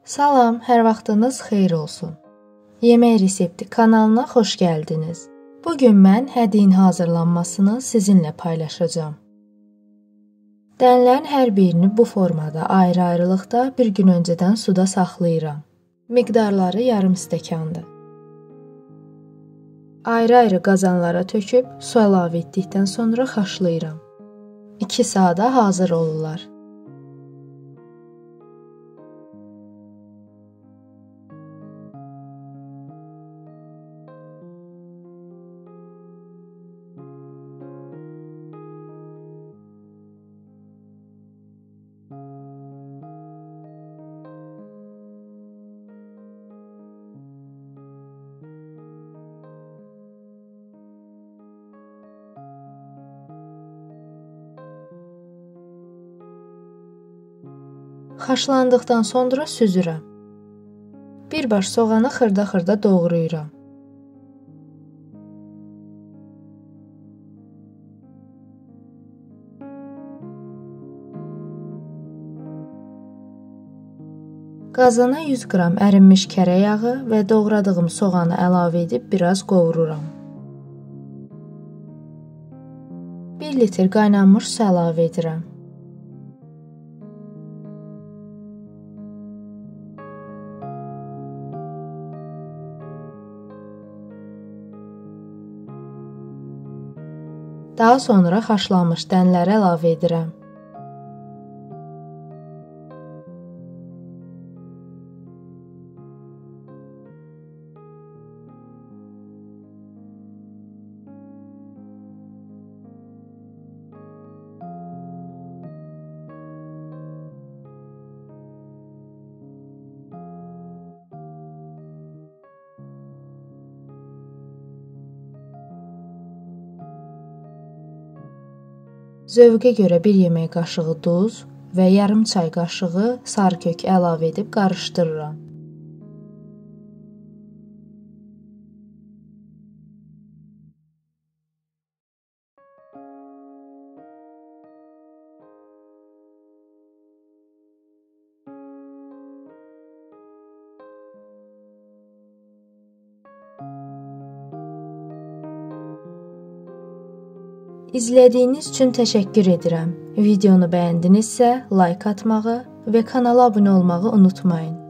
Salam, hər vaxtınız xeyir olsun. Yemək resepti kanalına xoş gəldiniz. Bugün mən hədiyin hazırlanmasını sizinlə paylaşacağam. Dənlərin hər birini bu formada ayrı-ayrılıqda bir gün öncədən suda saxlayıram. Miqdarları yarım stəkandır. Ayrı-ayrı qazanlara töküb su əlavə etdikdən sonra haşlayıram. 2 saata hazır olurlar. Haşlandıqdan sonra süzürəm. Bir baş soğanı xırda-xırda doğrayıram. Qazana 100 qram ərinmiş kərə yağı və doğradığım soğanı əlavə edib biraz qovururam. 1 litr qaynanmış su əlavə edirəm. Daha sonra haşlanmış dənləri əlavə edirəm. Zövqə görə 1 yemək qaşığı duz və yarım çay qaşığı sarı kök əlavə edib qarışdırıram. İzlədiyiniz üçün təşəkkür edirəm. Videonu bəyəndinizsə, like atmağı və kanala abunə olmağı unutmayın.